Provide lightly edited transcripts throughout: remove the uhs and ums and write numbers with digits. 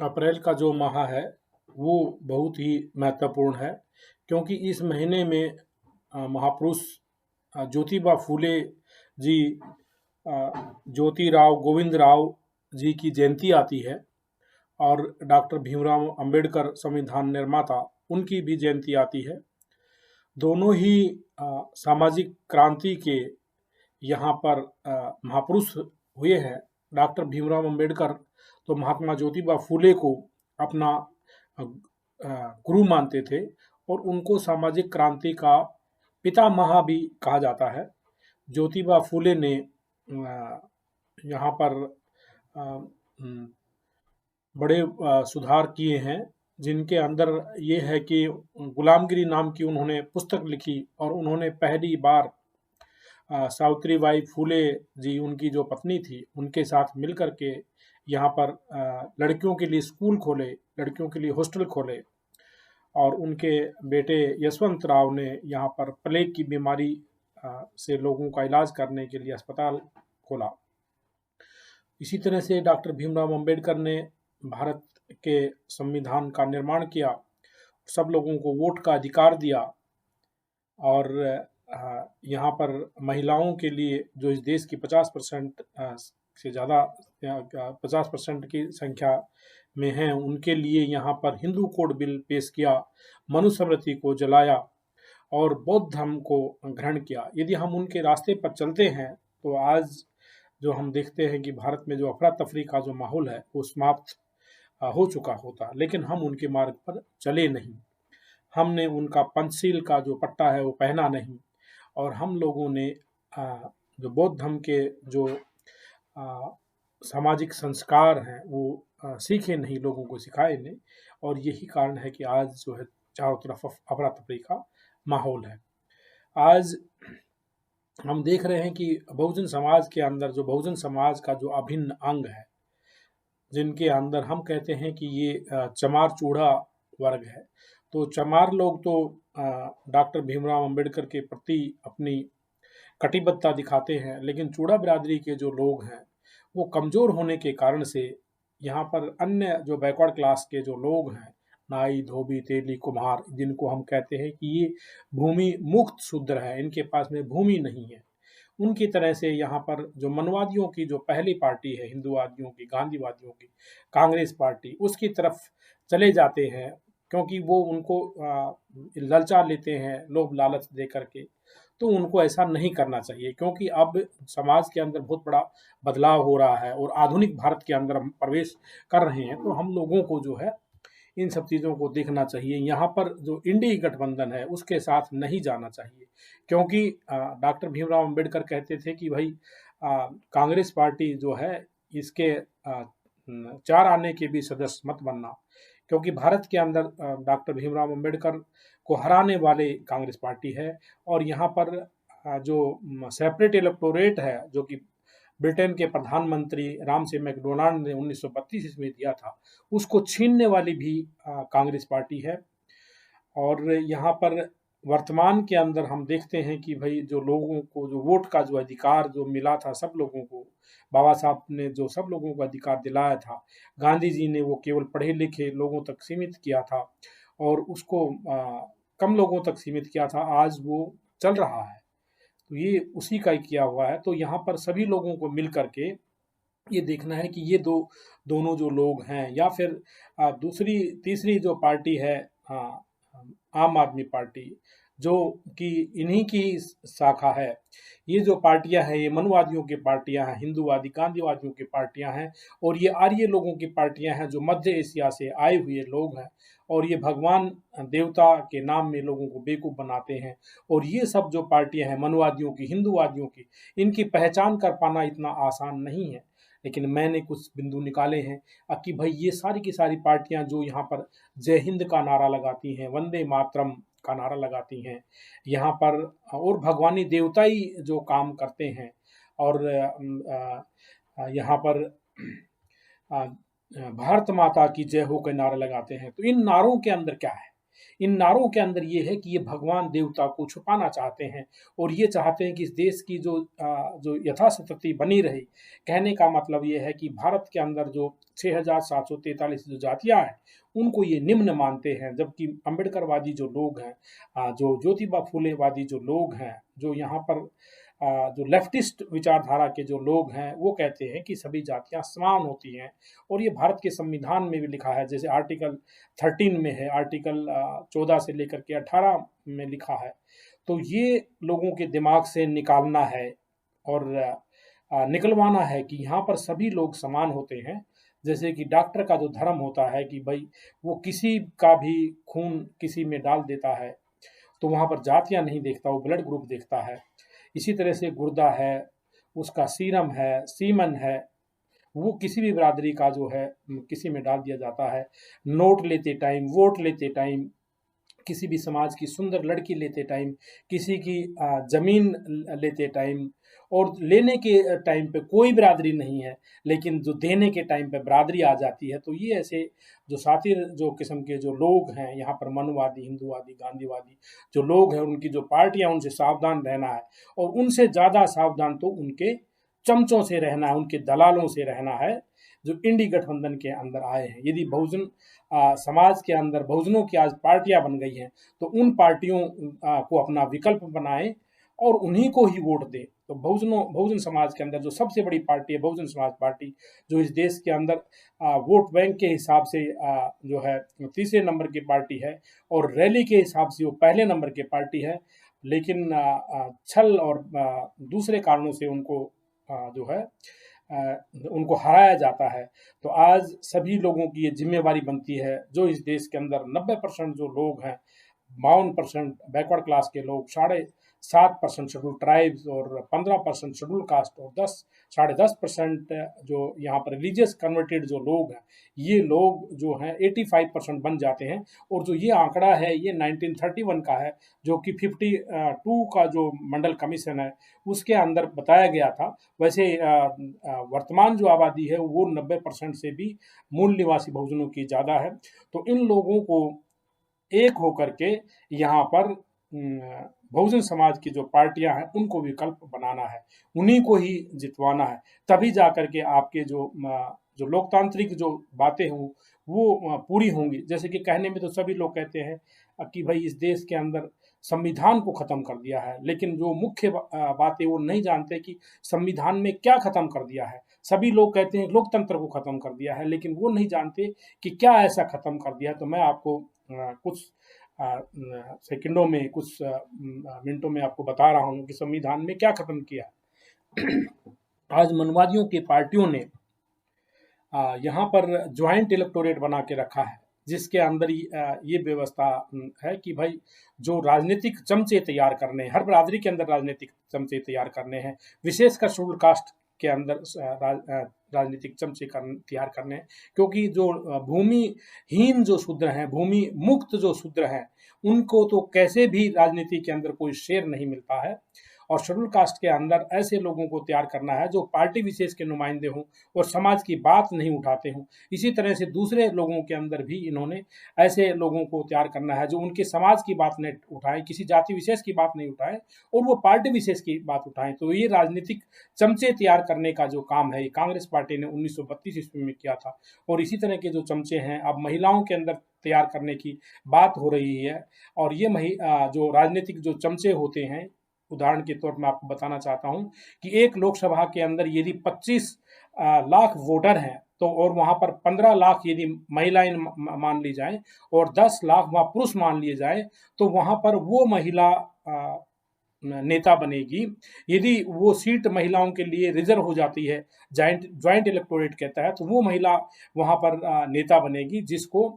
अप्रैल का जो माह है वो बहुत ही महत्वपूर्ण है, क्योंकि इस महीने में महापुरुष ज्योतिबा फूले जी, ज्योतिराव गोविंद राव जी की जयंती आती है और डॉक्टर भीमराव अंबेडकर संविधान निर्माता उनकी भी जयंती आती है। दोनों ही सामाजिक क्रांति के यहाँ पर महापुरुष हुए हैं। डॉक्टर भीमराव अंबेडकर तो महात्मा ज्योतिबा फूले को अपना गुरु मानते थे और उनको सामाजिक क्रांति का पितामह भी कहा जाता है। ज्योतिबा फूले ने यहाँ पर बड़े सुधार किए हैं, जिनके अंदर ये है कि गुलामगिरी नाम की उन्होंने पुस्तक लिखी और उन्होंने पहली बार सावित्रीबाई फूले जी, उनकी जो पत्नी थी, उनके साथ मिल कर के यहाँ पर लड़कियों के लिए स्कूल खोले, लड़कियों के लिए हॉस्टल खोले और उनके बेटे यशवंत राव ने यहाँ पर प्लेग की बीमारी से लोगों का इलाज करने के लिए अस्पताल खोला। इसी तरह से डॉक्टर भीमराव अंबेडकर ने भारत के संविधान का निर्माण किया, सब लोगों को वोट का अधिकार दिया और यहाँ पर महिलाओं के लिए जो इस देश की 50% से ज़्यादा 50% की संख्या में हैं, उनके लिए यहाँ पर हिंदू कोड बिल पेश किया, मनुस्मृति को जलाया और बौद्ध धर्म को ग्रहण किया। यदि हम उनके रास्ते पर चलते हैं तो आज जो हम देखते हैं कि भारत में जो अफरा तफरी का जो माहौल है वो समाप्त हो चुका होता, लेकिन हम उनके मार्ग पर चले नहीं। हमने उनका पंचशील का जो पट्टा है वो पहना नहीं और हम लोगों ने जो बौद्ध धर्म के जो सामाजिक संस्कार हैं वो सीखे नहीं, लोगों को सिखाए नहीं और यही कारण है कि आज जो है चारों तरफ अफरा तफरी का माहौल है। आज हम देख रहे हैं कि बहुजन समाज के अंदर जो बहुजन समाज का जो अभिन्न अंग है, जिनके अंदर हम कहते हैं कि ये चमार चूड़ा वर्ग है, तो चमार लोग तो डॉक्टर भीमराव अंबेडकर के प्रति अपनी कटिबद्धता दिखाते हैं, लेकिन चूड़ा बिरादरी के जो लोग हैं वो कमज़ोर होने के कारण से यहाँ पर अन्य जो बैकवर्ड क्लास के जो लोग हैं, नाई, धोबी, तेली, कुम्हार, जिनको हम कहते हैं कि ये भूमि मुक्त शूद्र है, इनके पास में भूमि नहीं है, उनकी तरह से यहाँ पर जो मनवादियों की जो पहली पार्टी है, हिंदूवादियों की, गांधीवादियों की कांग्रेस पार्टी, उसकी तरफ चले जाते हैं, क्योंकि वो उनको ललचा लेते हैं लोभ लालच दे करके। तो उनको ऐसा नहीं करना चाहिए, क्योंकि अब समाज के अंदर बहुत बड़ा बदलाव हो रहा है और आधुनिक भारत के अंदर हम प्रवेश कर रहे हैं, तो हम लोगों को जो है इन सब चीज़ों को देखना चाहिए। यहाँ पर जो इंडी गठबंधन है उसके साथ नहीं जाना चाहिए, क्योंकि डॉक्टर भीमराव अंबेडकर कहते थे कि भाई कांग्रेस पार्टी जो है इसके 4 आने के भी सदस्य मत बनना, क्योंकि भारत के अंदर डॉक्टर भीमराव अंबेडकर को हराने वाले कांग्रेस पार्टी है और यहाँ पर जो सेपरेट इलेक्टोरेट है, जो कि ब्रिटेन के प्रधानमंत्री रामसे मैकडोनाल्ड ने 1932 ईस्वी में दिया था, उसको छीनने वाली भी कांग्रेस पार्टी है। और यहाँ पर वर्तमान के अंदर हम देखते हैं कि भाई जो लोगों को जो वोट का जो अधिकार जो मिला था सब लोगों को, बाबा साहब ने जो सब लोगों को अधिकार दिलाया था, गांधी जी ने वो केवल पढ़े लिखे लोगों तक सीमित किया था और उसको कम लोगों तक सीमित किया था, आज वो चल रहा है, तो ये उसी का ही किया हुआ है। तो यहाँ पर सभी लोगों को मिल करके ये देखना है कि ये दोनों जो लोग हैं या फिर दूसरी तीसरी जो पार्टी है, आम आदमी पार्टी, जो कि इन्हीं की शाखा है, ये जो पार्टियां हैं ये मनवादियों की पार्टियां हैं, हिंदूवादी गांधीवादियों की पार्टियां हैं और ये आर्य लोगों की पार्टियां हैं जो मध्य एशिया से आए हुए लोग हैं और ये भगवान देवता के नाम में लोगों को बेवकूफ़ बनाते हैं। और ये सब जो पार्टियां हैं मनवादियों की, हिंदूवादियों की, इनकी पहचान कर पाना इतना आसान नहीं है, लेकिन मैंने कुछ बिंदु निकाले हैं कि भाई ये सारी की सारी पार्टियां जो यहाँ पर जय हिंद का नारा लगाती हैं, वंदे मातरम का नारा लगाती हैं, यहाँ पर और भगवानी देवता ही जो काम करते हैं और यहाँ पर भारत माता की जय हो के नारा लगाते हैं, तो इन नारों के अंदर क्या है? इन नारों के अंदर ये है कि ये भगवान देवता को छुपाना चाहते हैं और ये चाहते हैं कि इस देश की जो यथास्थिति बनी रहे। कहने का मतलब ये है कि भारत के अंदर जो 6,743 जो जातियां हैं उनको ये निम्न मानते हैं, जबकि अम्बेडकरवादी जो लोग हैं, जो ज्योतिबा फुलेवादी जो लोग हैं, जो यहाँ पर जो लेफ्टिस्ट विचारधारा के जो लोग हैं वो कहते हैं कि सभी जातियां समान होती हैं। और ये भारत के संविधान में भी लिखा है, जैसे आर्टिकल 13 में है, आर्टिकल 14 से लेकर के 18 में लिखा है। तो ये लोगों के दिमाग से निकालना है और निकलवाना है कि यहाँ पर सभी लोग समान होते हैं। जैसे कि डॉक्टर का जो धर्म होता है कि भाई वो किसी का भी खून किसी में डाल देता है, तो वहाँ पर जातियाँ नहीं देखता, वो ब्लड ग्रुप देखता है। इसी तरह से गुर्दा है, उसका सीरम है, सीमन है, वो किसी भी बिरादरी का जो है किसी में डाल दिया जाता है। नोट लेते टाइम, वोट लेते टाइम, किसी भी समाज की सुंदर लड़की लेते टाइम, किसी की जमीन लेते टाइम, और लेने के टाइम पे कोई बिरादरी नहीं है, लेकिन जो देने के टाइम पे बिरादरी आ जाती है। तो ये ऐसे जो सातिर जो किस्म के जो लोग हैं यहाँ पर, मनुवादी, हिंदूवादी, गांधीवादी जो लोग हैं, उनकी जो पार्टियां, उनसे सावधान रहना है। और उनसे ज़्यादा सावधान तो उनके चमचों से रहना है, उनके दलालों से रहना है जो इंडी गठबंधन के अंदर आए हैं। यदि बहुजन समाज के अंदर बहुजनों की आज पार्टियां बन गई हैं, तो उन पार्टियों को अपना विकल्प बनाएं और उन्हीं को ही वोट दें। तो बहुजन समाज के अंदर जो सबसे बड़ी पार्टी है बहुजन समाज पार्टी, जो इस देश के अंदर वोट बैंक के हिसाब से जो है तीसरे नंबर की पार्टी है, और रैली के हिसाब से वो पहले नंबर की पार्टी है। लेकिन छल और दूसरे कारणों से उनको जो है उनको हराया जाता है। तो आज सभी लोगों की ये जिम्मेवारी बनती है, जो इस देश के अंदर 90% जो लोग हैं, 52% बैकवर्ड क्लास के लोग, 7.5% शेड्यूल ट्राइब्स और 15% शेड्यूल कास्ट और 10.5% जो यहाँ पर रिलीजियस कन्वर्टेड जो लोग हैं, ये लोग जो हैं 85% बन जाते हैं। और जो ये आंकड़ा है ये 1931 का है, जो कि 52 का जो मंडल कमीशन है उसके अंदर बताया गया था। वैसे वर्तमान जो आबादी है वो 90% से भी मूल निवासी बहुजनों की ज़्यादा है। तो इन लोगों को एक होकर के यहाँ पर बहुजन समाज की जो पार्टियां हैं उनको विकल्प बनाना है, उन्हीं को ही जितवाना है। तभी जा करके आपके जो लोकतांत्रिक जो बातें हों वो पूरी होंगी। जैसे कि कहने में तो सभी लोग कहते हैं कि भाई इस देश के अंदर संविधान को ख़त्म कर दिया है, लेकिन जो मुख्य बात है वो नहीं जानते कि संविधान में क्या ख़त्म कर दिया है। सभी लोग कहते हैं लोकतंत्र को ख़त्म कर दिया है, लेकिन वो नहीं जानते कि क्या ऐसा ख़त्म कर दिया है। तो मैं आपको कुछ सेकंडों में, कुछ मिनटों में आपको बता रहा हूँ कि संविधान में क्या खत्म किया। आज मनवादियों की पार्टियों ने यहाँ पर ज्वाइंट इलेक्टोरेट बना के रखा है, जिसके अंदर ये व्यवस्था है कि भाई जो राजनीतिक चमचे तैयार करने हैं, हर बिरादरी के अंदर राजनीतिक चमचे तैयार करने हैं, विशेषकर शेड्यूल कास्ट के अंदर राजनीतिक चमचे तैयार करने हैं। क्योंकि जो भूमिहीन जो शूद्र हैं, भूमि मुक्त जो शूद्र हैं, उनको तो कैसे भी राजनीति के अंदर कोई शेयर नहीं मिलता है। और शेड्यूल कास्ट के अंदर ऐसे लोगों को तैयार करना है जो पार्टी विशेष के नुमाइंदे हों और समाज की बात नहीं उठाते हों। इसी तरह से दूसरे लोगों के अंदर भी इन्होंने ऐसे लोगों को तैयार करना है जो उनके समाज की बात नहीं उठाएं, किसी जाति विशेष की बात नहीं उठाएं और वो पार्टी विशेष की बात उठाएं। तो ये राजनीतिक चमचे तैयार करने का जो काम है, ये कांग्रेस पार्टी ने 1932 ईस्वी में किया था। और इसी तरह के जो चमचे हैं अब महिलाओं के अंदर तैयार करने की बात हो रही है। और ये जो राजनीतिक जो चमचे होते हैं, उदाहरण के तौर पर मैं आपको बताना चाहता हूं कि एक लोकसभा के अंदर यदि 25 लाख वोटर हैं, तो और वहां पर 15 लाख यदि महिलाएं मान ली जाएं और 10 लाख वहां पुरुष मान लिए जाएं, तो वहां पर वो महिला नेता बनेगी। यदि वो सीट महिलाओं के लिए रिजर्व हो जाती है ज्वाइंट इलेक्टोरेट कहता है, तो वो महिला वहां पर नेता बनेगी जिसको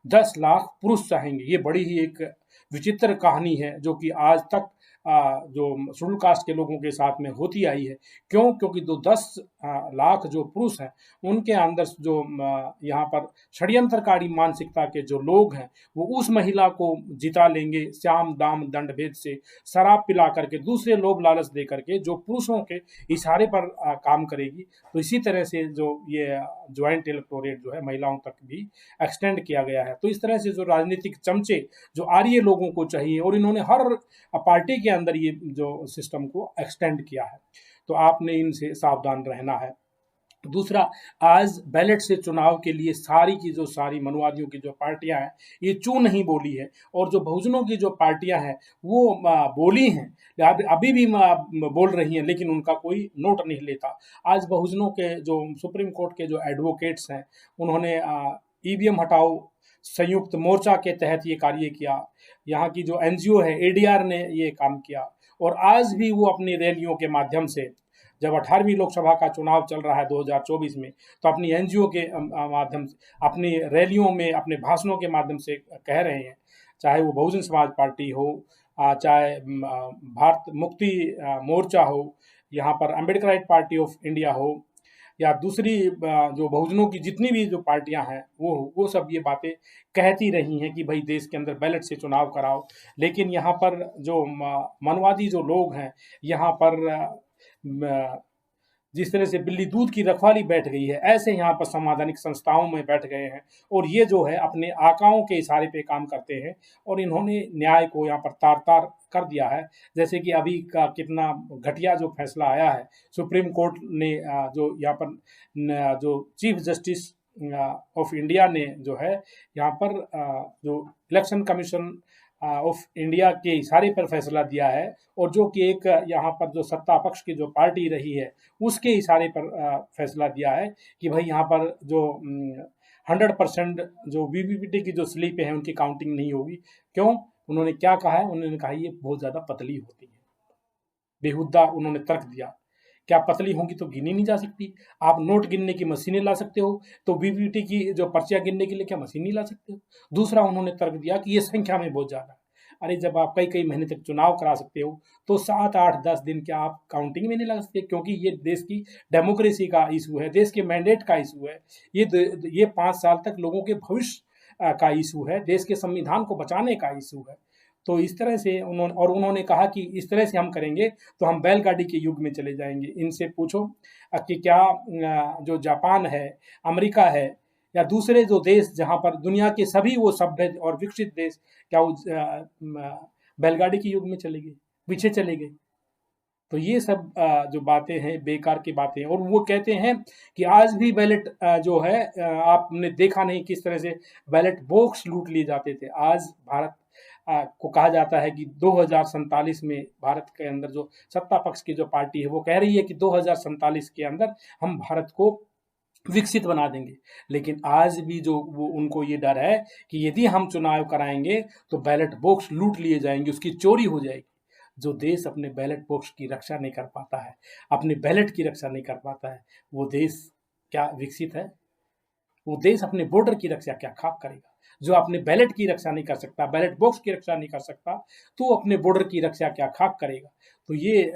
10 लाख पुरुष चाहेंगे। ये बड़ी ही एक विचित्र कहानी है जो कि आज तक जो शेड्यूल कास्ट के लोगों के साथ में होती आई है। क्यों? क्योंकि 10 लाख जो पुरुष हैं, उनके अंदर जो यहाँ पर षड्यंत्रकारी मानसिकता के जो लोग हैं, वो उस महिला को जिता लेंगे साम दाम दंड भेद से, शराब पिला करके, दूसरे लोभ लालच दे करके, जो पुरुषों के इशारे पर काम करेगी। तो इसी तरह से जो ये ज्वाइंट इलेक्टोरेट जो है महिलाओं तक भी एक्सटेंड किया गया है। तो इस तरह से जो राजनीतिक चमचे जो आर्य लोगों को चाहिए, और इन्होंने हर पार्टी के अंदर ये जो सिस्टम को एक्सटेंड किया है, तो आपने इनसे सावधान रहना है। दूसरा, आज बैलेट से चुनाव के लिए सारी की जो सारी मनुवादियों की जो पार्टियां हैं, ये चू नहीं बोली है, और जो बहुजनों की जो पार्टियां हैं वो बोली हैं, अभी भी बोल रही हैं, लेकिन उनका कोई नोट नहीं लेता। आज बहुजनों के जो सुप्रीम कोर्ट के जो एडवोकेट्स हैं, उन्होंने ईवीएम हटाओ संयुक्त मोर्चा के तहत ये कार्य किया। यहाँ की जो एनजीओ है एडीआर ने ये काम किया, और आज भी वो अपनी रैलियों के माध्यम से, जब 18वीं लोकसभा का चुनाव चल रहा है 2024 में, तो अपनी एनजीओ के माध्यम से, अपनी रैलियों में, अपने भाषणों के माध्यम से कह रहे हैं, चाहे वो बहुजन समाज पार्टी हो, चाहे भारत मुक्ति मोर्चा हो, यहाँ पर अम्बेडकराइट पार्टी ऑफ इंडिया हो, या दूसरी जो बहुजनों की जितनी भी जो पार्टियां हैं, वो सब ये बातें कहती रही हैं कि भाई देश के अंदर बैलेट से चुनाव कराओ। लेकिन यहाँ पर जो मनवादी जो लोग हैं, यहाँ पर जिस तरह से बिल्ली दूध की रखवाली बैठ गई है, ऐसे यहाँ पर संवैधानिक संस्थाओं में बैठ गए हैं, और ये जो है अपने आकाओं के इशारे पे काम करते हैं, और इन्होंने न्याय को यहाँ पर तार तार कर दिया है। जैसे कि अभी का कितना घटिया जो फैसला आया है, सुप्रीम कोर्ट ने जो यहाँ पर जो चीफ जस्टिस ऑफ इंडिया ने जो है यहाँ पर जो इलेक्शन कमीशन ऑफ इंडिया के इशारे पर फैसला दिया है, और जो कि एक यहाँ पर जो सत्ता पक्ष की जो पार्टी रही है, उसके इशारे पर फैसला दिया है कि भाई यहाँ पर जो 100% जो वीवीपीटी की जो स्लिपें हैं उनकी काउंटिंग नहीं होगी। क्यों? उन्होंने क्या कहा है? उन्होंने कहा ये बहुत ज़्यादा पतली होती है। बेहुदा उन्होंने तर्क दिया। क्या पतली होंगी तो गिनी नहीं जा सकती? आप नोट गिनने की मशीनें ला सकते हो, तो वीवीपीटी की जो पर्चियां गिनने के लिए क्या मशीन नहीं ला सकते हो? दूसरा, उन्होंने तर्क दिया कि ये संख्या में बहुत ज़्यादा है। अरे जब आप कई कई महीने तक चुनाव करा सकते हो, तो 7, 8, 10 दिन क्या आप काउंटिंग में नहीं लगा सकते? क्योंकि ये देश की डेमोक्रेसी का इशू है, देश के मैंडेट का इशू है, ये 5 साल तक लोगों के भविष्य का इशू है, देश के संविधान को बचाने का इशू है। तो इस तरह से उन्होंने कहा कि इस तरह से हम करेंगे तो हम बैलगाड़ी के युग में चले जाएंगे। इनसे पूछो कि क्या जो जापान है, अमेरिका है, या दूसरे जो देश जहाँ पर दुनिया के सभी वो सभ्य और विकसित देश, क्या वो बैलगाड़ी के युग में चले गए, पीछे चले गए? तो ये सब जो बातें हैं बेकार की बातें हैं। और वो कहते हैं कि आज भी बैलेट जो है आपने देखा नहीं किस तरह से बैलेट बॉक्स लूट लिए जाते थे। आज भारत को कहा जाता है कि 2047 में भारत के अंदर जो सत्ता पक्ष की जो पार्टी है वो कह रही है कि 2047 के अंदर हम भारत को विकसित बना देंगे। लेकिन आज भी जो वो उनको ये डर है कि यदि हम चुनाव कराएंगे तो बैलेट बॉक्स लूट लिए जाएंगे, उसकी चोरी हो जाएगी। जो देश अपने बैलेट बॉक्स की रक्षा नहीं कर पाता है, अपने बैलेट की रक्षा नहीं कर पाता है, वो देश क्या विकसित है? वो देश अपने बॉर्डर की रक्षा क्या खाक करेगा? जो अपने बैलेट की रक्षा नहीं कर सकता, बैलेट बॉक्स की रक्षा नहीं कर सकता, तो अपने बॉर्डर की रक्षा क्या खाक करेगा? तो ये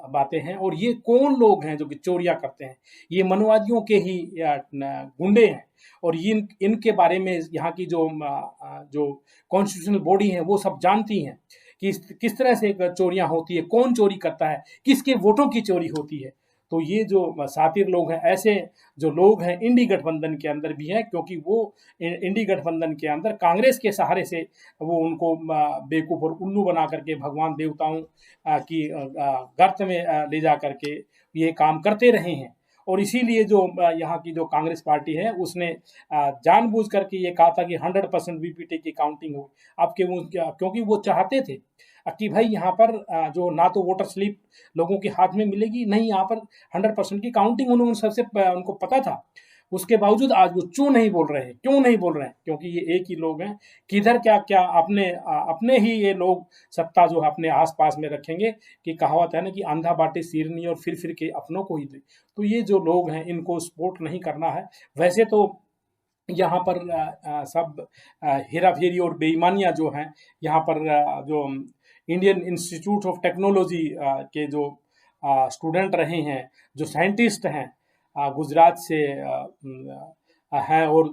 बातें हैं। और ये कौन लोग हैं जो कि चोरियां करते हैं? ये मनवादियों के ही गुंडे हैं, और इनके बारे में यहाँ की जो कॉन्स्टिट्यूशनल बॉडी है वो सब जानती हैं कि किस तरह से चोरियां होती है, कौन चोरी करता है, किसके वोटों की चोरी होती है। तो ये जो सातिर लोग हैं, ऐसे जो लोग हैं इंडी गठबंधन के अंदर भी हैं, क्योंकि वो इंडी गठबंधन के अंदर कांग्रेस के सहारे से वो उनको बेवकूफ़ और उल्लू बना करके भगवान देवताओं की गर्त में ले जा करके ये काम करते रहे हैं। और इसीलिए जो यहाँ की जो कांग्रेस पार्टी है उसने जानबूझ करके ये कहा था कि 100% वीवीपीटी की काउंटिंग हो। अब क्योंकि वो चाहते थे कि भाई यहाँ पर जो ना तो वोटर स्लिप लोगों के हाथ में मिलेगी, नहीं यहाँ पर 100% की काउंटिंग उन्होंने उनको पता था। उसके बावजूद आज वो क्यों नहीं बोल रहे हैं? क्यों नहीं बोल रहे हैं? क्योंकि ये एक ही लोग हैं। किधर क्या क्या अपने ही ये लोग सत्ता जो है अपने आसपास में रखेंगे, कि कहावत है ना कि अंधा बाटे सिरनी और फिर के अपनों को ही दे। तो ये जो लोग हैं इनको सपोर्ट नहीं करना है। वैसे तो यहाँ पर सब हेरा फेरी और बेईमानियां जो हैं, यहाँ पर जो इंडियन इंस्टीट्यूट ऑफ टेक्नोलॉजी के जो स्टूडेंट रहे हैं, जो साइंटिस्ट हैं, गुजरात से हैं और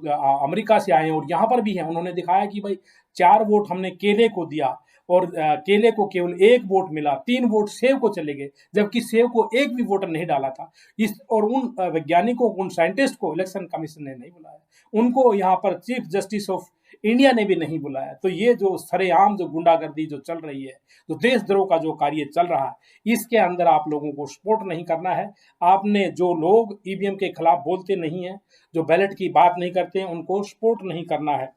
अमेरिका से आए हैं और यहाँ पर भी हैं, उन्होंने दिखाया कि भाई 4 वोट हमने केले को दिया और केले को केवल 1 वोट मिला, 3 वोट सेब को चले गए, जबकि सेब को एक भी वोटर नहीं डाला था। इस और उन वैज्ञानिकों, उन साइंटिस्ट को इलेक्शन कमीशन ने नहीं बुलाया, उनको यहाँ पर चीफ जस्टिस ऑफ इंडिया ने भी नहीं बुलाया। तो ये जो सरेआम जो गुंडागर्दी जो चल रही है, जो देशद्रोह का जो कार्य चल रहा है, इसके अंदर आप लोगों को सपोर्ट नहीं करना है। आपने जो लोग ईवीएम के खिलाफ बोलते नहीं हैं, जो बैलेट की बात नहीं करते हैं, उनको सपोर्ट नहीं करना है।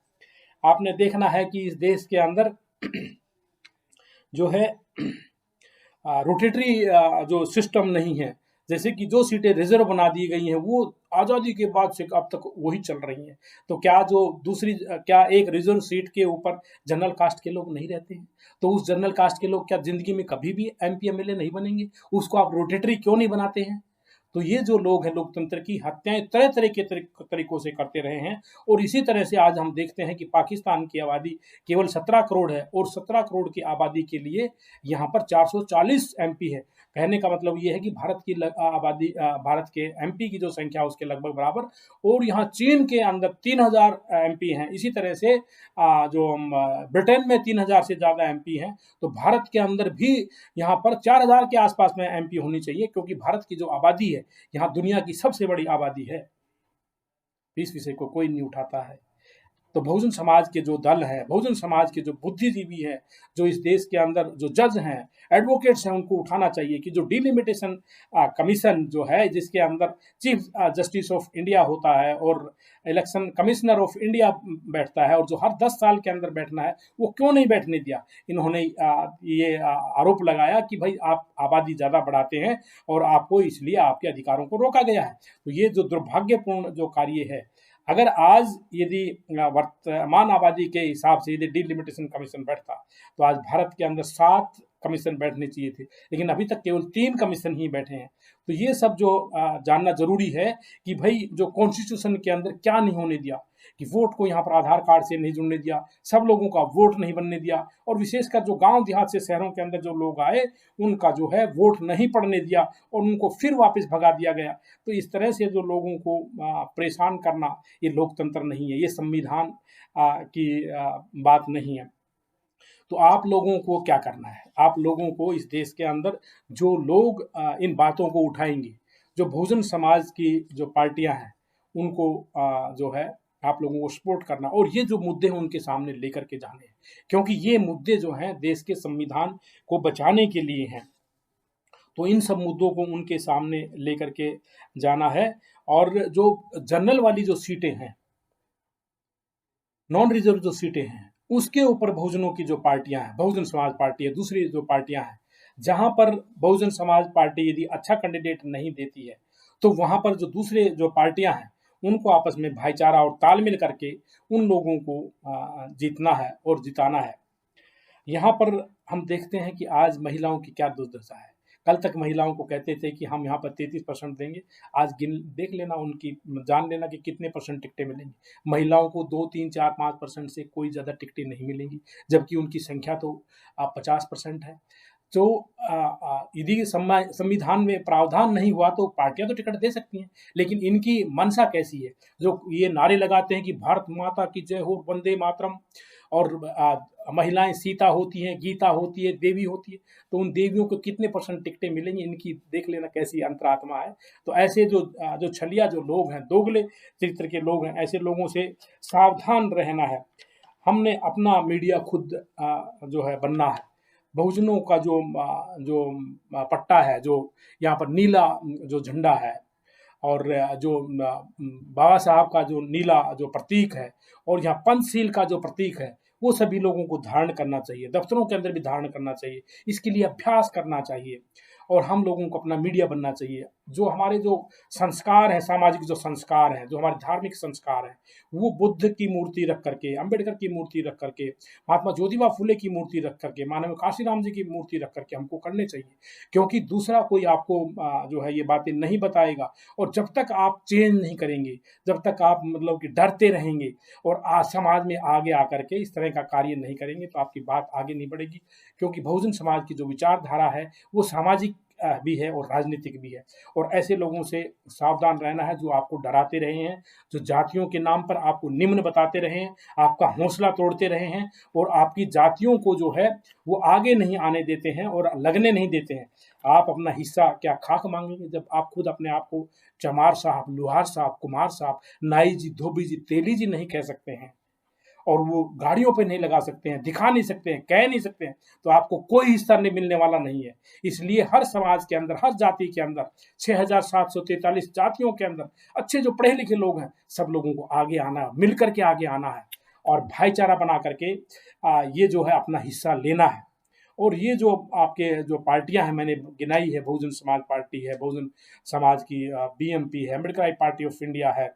आपने देखना है कि इस देश के अंदर जो है रोटेटरी जो सिस्टम नहीं है, जैसे कि जो सीटें रिजर्व बना दी गई हैं वो आज़ादी के बाद से अब तक वही चल रही हैं। तो क्या जो दूसरी क्या एक रिजर्व सीट के ऊपर जनरल कास्ट के लोग नहीं रहते हैं? तो उस जनरल कास्ट के लोग क्या ज़िंदगी में कभी भी एमपी एमएलए नहीं बनेंगे? उसको आप रोटेटरी क्यों नहीं बनाते हैं? तो ये जो लोग हैं, लोकतंत्र की हत्याएं तरह तरह के तरीकों से करते रहे हैं और इसी तरह से आज हम देखते हैं कि पाकिस्तान की आबादी केवल 17 करोड़ है और 17 करोड़ की आबादी के लिए यहाँ पर 440 एमपी है। कहने का मतलब ये है कि भारत की आबादी, भारत के एमपी की जो संख्या है उसके लगभग बराबर, और यहाँ चीन के अंदर 3000 एमपी हैं। इसी तरह से जो ब्रिटेन में 3000 से ज़्यादा एमपी हैं। तो भारत के अंदर भी यहाँ पर 4000 के आसपास में एमपी होनी चाहिए, क्योंकि भारत की जो आबादी है यहाँ दुनिया की सबसे बड़ी आबादी है। इस विषय को कोई नहीं उठाता है। तो बहुजन समाज के जो दल है, बहुजन समाज के जो बुद्धिजीवी है, जो इस देश के अंदर जो जज हैं, एडवोकेट्स हैं, उनको उठाना चाहिए कि जो डिलिमिटेशन कमीशन जो है, जिसके अंदर चीफ जस्टिस ऑफ इंडिया होता है और इलेक्शन कमिश्नर ऑफ इंडिया बैठता है और जो हर 10 साल के अंदर बैठना है, वो क्यों नहीं बैठने दिया? इन्होंने ये आरोप लगाया कि भाई आप आबादी ज़्यादा बढ़ाते हैं और आपको इसलिए आपके अधिकारों को रोका गया है। तो ये जो दुर्भाग्यपूर्ण जो कार्य है, अगर आज यदि वर्तमान आबादी के हिसाब से यदि डिलिमिटेशन कमीशन बैठता तो आज भारत के अंदर 7 कमीशन बैठने चाहिए थे, लेकिन अभी तक केवल 3 कमीशन ही बैठे हैं। तो ये सब जो जानना जरूरी है कि भाई जो कॉन्स्टिट्यूशन के अंदर क्या नहीं होने दिया, कि वोट को यहाँ पर आधार कार्ड से नहीं जुड़ने दिया, सब लोगों का वोट नहीं बनने दिया, और विशेषकर जो गांव देहात से शहरों के अंदर जो लोग आए उनका जो है वोट नहीं पड़ने दिया और उनको फिर वापस भगा दिया गया। तो इस तरह से जो लोगों को परेशान करना, ये लोकतंत्र नहीं है, ये संविधान की बात नहीं है। तो आप लोगों को क्या करना है? आप लोगों को इस देश के अंदर जो लोग इन बातों को उठाएंगे, जो बहुजन समाज की जो पार्टियां हैं, उनको जो है आप लोगों को सपोर्ट करना और ये जो मुद्दे हैं उनके सामने लेकर के जाने हैं, क्योंकि ये मुद्दे जो हैं देश के संविधान को बचाने के लिए हैं। तो इन सब मुद्दों को उनके सामने लेकर के जाना है। और जो जनरल वाली जो सीटें हैं, नॉन रिजर्व जो सीटें हैं, उसके ऊपर बहुजनों की जो पार्टियां हैं, बहुजन समाज पार्टी है, दूसरी जो पार्टियां हैं, जहां पर बहुजन समाज पार्टी यदि अच्छा कैंडिडेट नहीं देती है तो वहां पर जो दूसरे जो पार्टियां हैं उनको आपस में भाईचारा और तालमेल करके उन लोगों को जीतना है और जिताना है। यहाँ पर हम देखते हैं कि आज महिलाओं की क्या दुर्दशा है। कल तक महिलाओं को कहते थे कि हम यहाँ पर 33% देंगे, आज देख लेना, उनकी जान लेना कि कितने परसेंट टिकटें मिलेंगी। महिलाओं को 2, 3, 4, 5% से कोई ज़्यादा टिकटें नहीं मिलेंगी, जबकि उनकी संख्या तो 50% है। तो यदि संविधान में प्रावधान नहीं हुआ तो पार्टियां तो टिकट दे सकती हैं, लेकिन इनकी मंशा कैसी है? जो ये नारे लगाते हैं कि भारत माता की जय हो, वंदे मातरम, और महिलाएं सीता होती हैं, गीता होती है, देवी होती है, तो उन देवियों को कितने परसेंट टिकटें मिलेंगी, इनकी देख लेना कैसी अंतरात्मा है। तो ऐसे जो छलिया जो लोग हैं, दोगले चरित्र के लोग हैं, ऐसे लोगों से सावधान रहना है। हमने अपना मीडिया खुद जो है बनना है। बहुजनों का जो पट्टा है, जो यहाँ पर नीला जो झंडा है, और जो बाबा साहब का जो नीला जो प्रतीक है, और यहाँ पंचशील का जो प्रतीक है, वो सभी लोगों को धारण करना चाहिए, दफ्तरों के अंदर भी धारण करना चाहिए। इसके लिए अभ्यास करना चाहिए और हम लोगों को अपना मीडिया बनना चाहिए। जो हमारे जो संस्कार हैं, सामाजिक जो संस्कार हैं, जो हमारे धार्मिक संस्कार हैं, वो बुद्ध की मूर्ति रख करके, अंबेडकर की मूर्ति रख करके, महात्मा ज्योतिबा फुले की मूर्ति रख करके, मानव काशीराम जी की मूर्ति रख करके हमको करने चाहिए। क्योंकि दूसरा कोई आपको जो है ये बातें नहीं बताएगा, और जब तक आप चेंज नहीं करेंगे, जब तक आप मतलब कि डरते रहेंगे और समाज में आगे आकर के इस तरह का कार्य नहीं करेंगे, तो आपकी बात आगे नहीं बढ़ेगी। क्योंकि बहुजन समाज की जो विचारधारा है वो सामाजिक भी है और राजनीतिक भी है। और ऐसे लोगों से सावधान रहना है जो आपको डराते रहे हैं, जो जातियों के नाम पर आपको निम्न बताते रहे हैं, आपका हौसला तोड़ते रहे हैं, और आपकी जातियों को जो है वो आगे नहीं आने देते हैं और लगने नहीं देते हैं। आप अपना हिस्सा क्या खाक मांगेंगे, जब आप खुद अपने आप को चमार साहब, लोहार साहब, कुम्हार साहब, नाई जी, धोबी जी, तेली जी नहीं कह सकते हैं, और वो गाड़ियों पे नहीं लगा सकते हैं, दिखा नहीं सकते हैं, कह नहीं सकते हैं, तो आपको कोई हिस्सा नहीं मिलने वाला नहीं है। इसलिए हर समाज के अंदर, हर जाति के अंदर, 6,743 जातियों के अंदर अच्छे जो पढ़े लिखे लोग हैं, सब लोगों को आगे आना है, मिल करके आगे आना है, और भाईचारा बना करके ये जो है अपना हिस्सा लेना है। और ये जो आपके जो पार्टियां हैं मैंने गिनाई है, बहुजन समाज पार्टी है, बहुजन समाज की बीएमपी है, अम्बेडकर पार्टी ऑफ इंडिया है,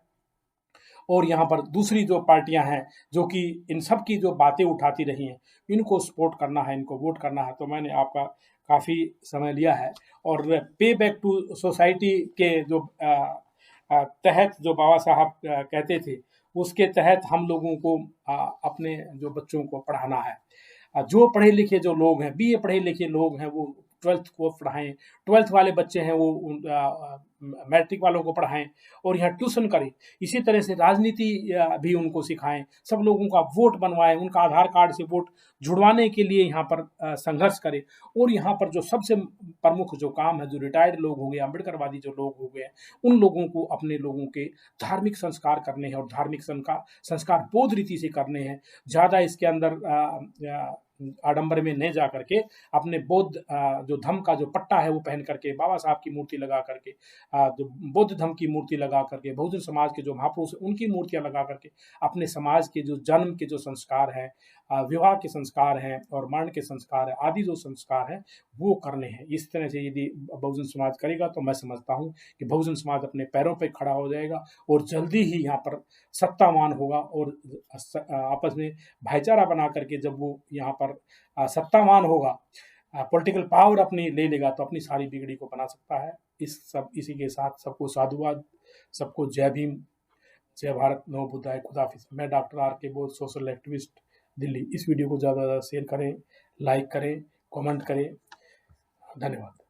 और यहाँ पर दूसरी जो पार्टियां हैं जो कि इन सब की जो बातें उठाती रही हैं, इनको सपोर्ट करना है, इनको वोट करना है। तो मैंने आपका काफ़ी समय लिया है, और पे बैक टू सोसाइटी के जो तहत जो बाबा साहब कहते थे, उसके तहत हम लोगों को अपने जो बच्चों को पढ़ाना है। जो पढ़े लिखे जो लोग हैं, बीए पढ़े लिखे लोग हैं, वो 12th को पढ़ाएं, 12th वाले बच्चे हैं वो मैट्रिक वालों को पढ़ाएं, और यहाँ ट्यूशन करें। इसी तरह से राजनीति भी उनको सिखाएं, सब लोगों का वोट बनवाएं, उनका आधार कार्ड से वोट जुड़वाने के लिए यहाँ पर संघर्ष करें। और यहाँ पर जो सबसे प्रमुख जो काम है, जो रिटायर्ड लोग हो गए, अम्बेडकरवादी जो लोग हो गए, उन लोगों को अपने लोगों के धार्मिक संस्कार करने हैं, और धार्मिक संस्कार बोध रीति से करने हैं। ज़्यादा इसके अंदर आडंबर में नहीं जा करके अपने बौद्ध जो धम्म का जो पट्टा है वो पहन करके, बाबा साहब की मूर्ति लगा करके, जो बौद्ध धम्म की मूर्ति लगा करके, बहुजन समाज के जो महापुरुष उनकी मूर्तियां लगा करके अपने समाज के जो जन्म के जो संस्कार हैं, विवाह के संस्कार हैं, और मरण के संस्कार हैं, आदि जो संस्कार हैं वो करने हैं। इस तरह से यदि बहुजन समाज करेगा तो मैं समझता हूँ कि बहुजन समाज अपने पैरों पर खड़ा हो जाएगा, और जल्दी ही यहाँ पर सत्तावान होगा, और आपस में भाईचारा बना करके जब वो यहाँ पर सत्तावान होगा, पॉलिटिकल पावर अपनी ले लेगा, तो अपनी सारी बिगड़ी को बना सकता है। इसी के साथ सबको साधुवाद, सबको जय भीम, जय भारत, नमो बुद्धाय, खुदाफिज। मैं डॉक्टर आर के बोस, सोशल एक्टिविस्ट, दिल्ली। इस वीडियो को ज़्यादा से ज़्यादा शेयर करें, लाइक करें, कमेंट करें। धन्यवाद।